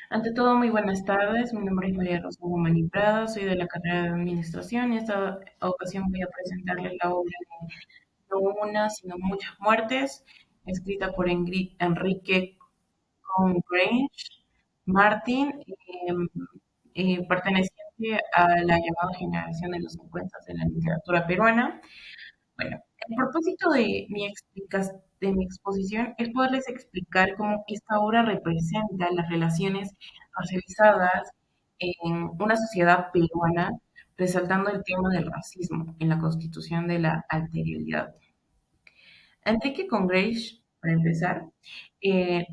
Ante todo, muy buenas tardes. Mi nombre es María Rosa Guzmán Prada, soy de la carrera de Administración y esta ocasión voy a presentarles la obra de No una, sino muchas muertes, escrita por Enrique Grange Martin, perteneciente a la llamada generación de los 50 de la literatura peruana. Bueno, el propósito de mi exposición es poderles explicar cómo esta obra representa las relaciones racializadas en una sociedad peruana, resaltando el tema del racismo en la constitución de la alterioridad. Enrique Congrage, para empezar,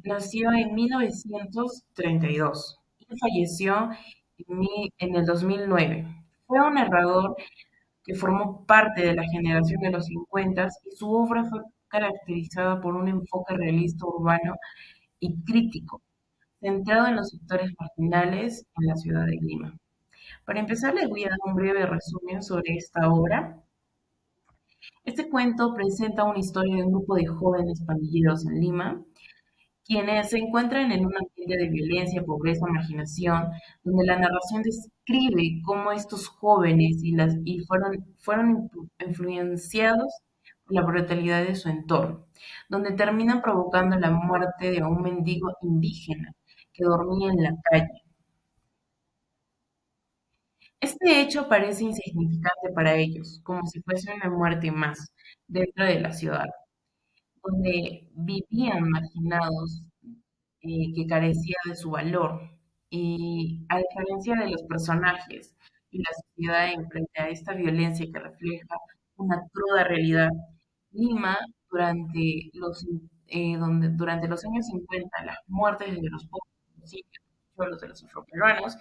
nació en 1932 y falleció en el 2009. Fue un narrador que formó parte de la generación de los 50 y su obra fue caracterizada por un enfoque realista urbano y crítico, centrado en los sectores marginales en la ciudad de Lima. Para empezar, les voy a dar un breve resumen sobre esta obra. Este cuento presenta una historia de un grupo de jóvenes pandilleros en Lima quienes se encuentran en un ambiente de violencia, pobreza, marginación, donde la narración describe cómo estos jóvenes fueron influenciados por la brutalidad de su entorno, donde terminan provocando la muerte de un mendigo indígena que dormía en la calle. Este hecho parece insignificante para ellos, como si fuese una muerte más dentro de la ciudad, donde vivían marginados que carecía de su valor. Y a diferencia de los personajes y la sociedad en frente a esta violencia que refleja una cruda realidad, Lima, durante los años 50 las muertes de los pobres, los de los afroperuanos,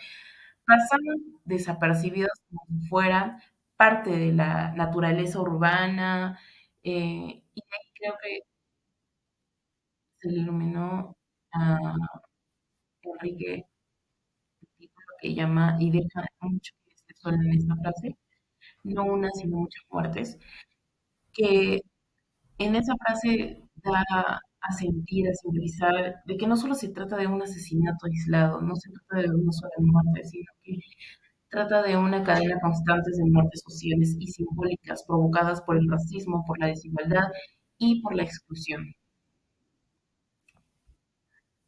pasaban desapercibidos como si fueran parte de la naturaleza urbana, y ahí creo que se le iluminó a Enrique título que llama y deja mucho que se suena en esta frase, no una, sino muchas muertes, que en esa frase da a sentir, a simbolizar de que no solo se trata de un asesinato aislado, no se trata de una sola muerte, sino que trata de una cadena constante de muertes sociales y simbólicas provocadas por el racismo, por la desigualdad y por la exclusión.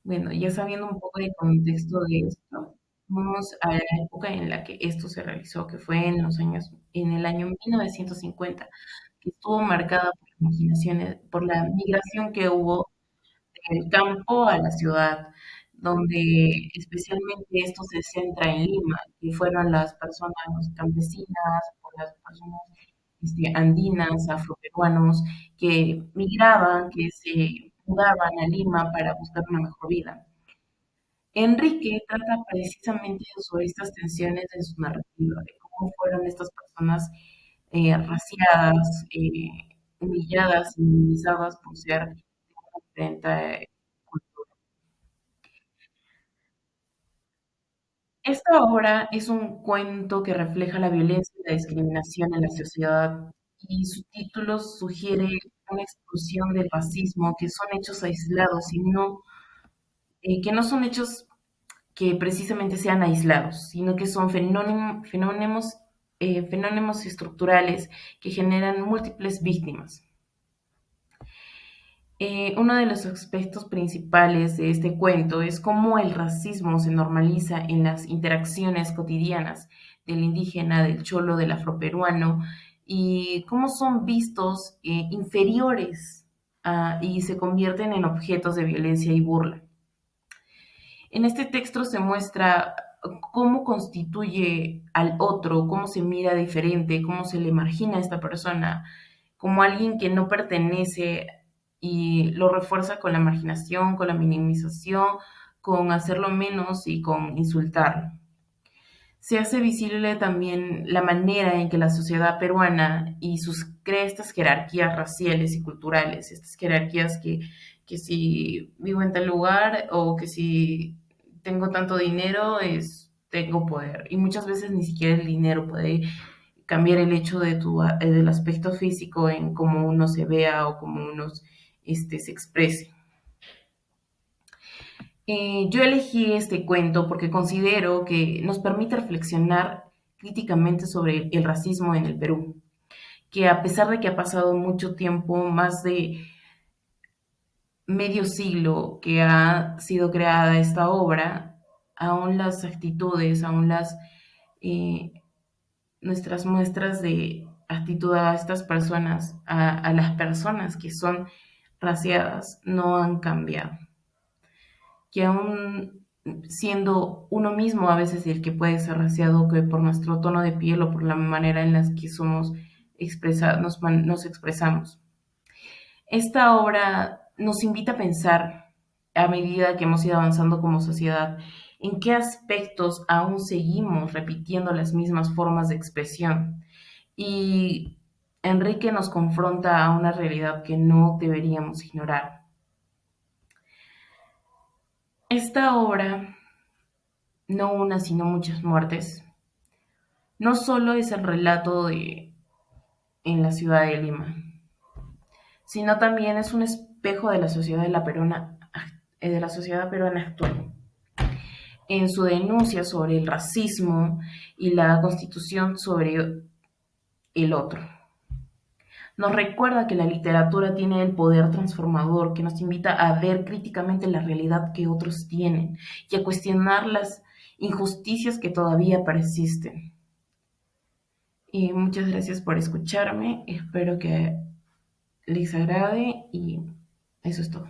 Bueno, ya sabiendo un poco de contexto de esto, vamos a la época en la que esto se realizó, que fue en el año 1950, que estuvo marcada por las por la migración que hubo del campo a la ciudad, donde especialmente esto se centra en Lima, que fueron las personas campesinas, por las personas andinas, afroperuanos, que migraban, que se mudaban a Lima para buscar una mejor vida. Enrique trata precisamente sobre estas tensiones en su narrativa, de cómo fueron estas personas raciadas, humilladas y minimizadas por ser de una diferente cultura. Esta obra es un cuento que refleja la violencia y la discriminación en la sociedad y su título sugiere una exclusión del racismo, que son hechos aislados y que no son hechos que precisamente sean aislados, sino que son fenómenos estructurales que generan múltiples víctimas. Uno de los aspectos principales de este cuento es cómo el racismo se normaliza en las interacciones cotidianas del indígena, del cholo, del afroperuano, y cómo son vistos inferiores y se convierten en objetos de violencia y burla. En este texto se muestra cómo constituye al otro, cómo se mira diferente, cómo se le margina a esta persona como alguien que no pertenece y lo refuerza con la marginación, con la minimización, con hacerlo menos y con insultarlo. Se hace visible también la manera en que la sociedad peruana y crea estas jerarquías raciales y culturales, estas jerarquías que si vivo en tal lugar o que si tengo tanto dinero tengo poder. Y muchas veces ni siquiera el dinero puede cambiar el hecho del aspecto físico en cómo uno se vea o cómo uno se exprese. Yo elegí este cuento porque considero que nos permite reflexionar críticamente sobre el racismo en el Perú, que a pesar de que ha pasado mucho tiempo, más de medio siglo que ha sido creada esta obra, aún las actitudes, aún eh, nuestras muestras de actitud a estas personas, a las personas que son raciadas, no han cambiado. Que aún siendo uno mismo a veces el que puede ser raciado, que por nuestro tono de piel o por la manera en la que somos nos expresamos. Esta obra nos invita a pensar, a medida que hemos ido avanzando como sociedad, en qué aspectos aún seguimos repitiendo las mismas formas de expresión. Y Enrique nos confronta a una realidad que no deberíamos ignorar. Esta obra, no una sino muchas muertes, no solo es el relato de en la ciudad de Lima, sino también es un espejo de la sociedad de la sociedad peruana actual, en su denuncia sobre el racismo y la constitución sobre el otro. Nos recuerda que la literatura tiene el poder transformador, que nos invita a ver críticamente la realidad que otros tienen y a cuestionar las injusticias que todavía persisten. Y muchas gracias por escucharme, espero que les agrade y eso es todo.